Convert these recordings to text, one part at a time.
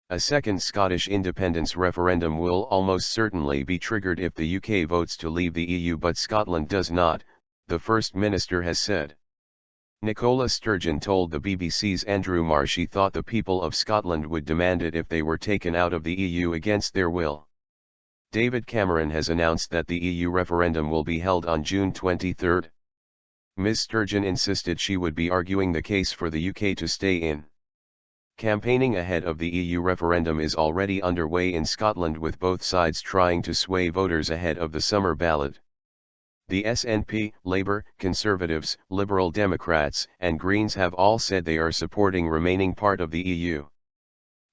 A second Scottish independence referendum will almost certainly be triggered if the UK votes to leave the EU, but Scotland does not, the First Minister has said. Nicola Sturgeon told the BBC's Andrew Marr she thought the people of Scotland would demand it if they were taken out of the EU against their will. David Cameron has announced that the EU referendum will be held on June 23. Ms. Sturgeon insisted she would be arguing the case for the UK to stay in. Campaigning ahead of the EU referendum is already underway in Scotland, with both sides trying to sway voters ahead of the summer ballot. The SNP, Labour, Conservatives, Liberal Democrats, and Greens have all said they are supporting remaining part of the EU.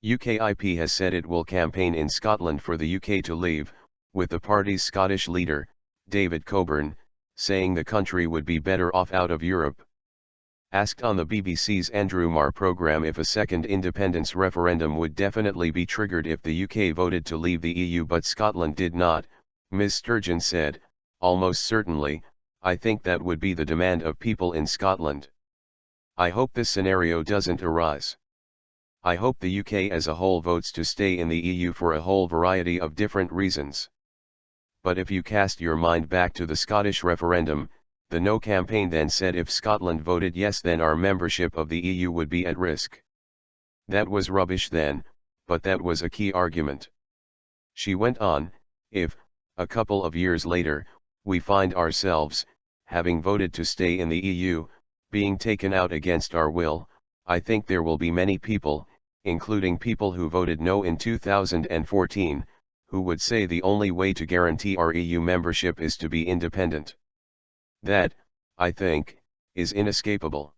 UKIP has said it will campaign in Scotland for the UK to leave, with the party's Scottish leader, David Coburn, saying the country would be better off out of Europe. Asked on the BBC's Andrew Marr programme if a second independence referendum would definitely be triggered if the UK voted to leave the EU but Scotland did not, Ms. Sturgeon said, "Almost certainly, I think that would be the demand of people in Scotland. I hope this scenario doesn't arise. I hope the UK as a whole votes to stay in the EU for a whole variety of different reasons. But if you cast your mind back to the Scottish referendum, the No campaign then said if Scotland voted yes then our membership of the EU would be at risk. That was rubbish then, but that was a key argument." She went on, "If, a couple of years later, we find ourselves, having voted to stay in the EU, being taken out against our will, I think there will be many people, including people who voted no in 2014, who would say the only way to guarantee our EU membership is to be independent. That, I think, is inescapable."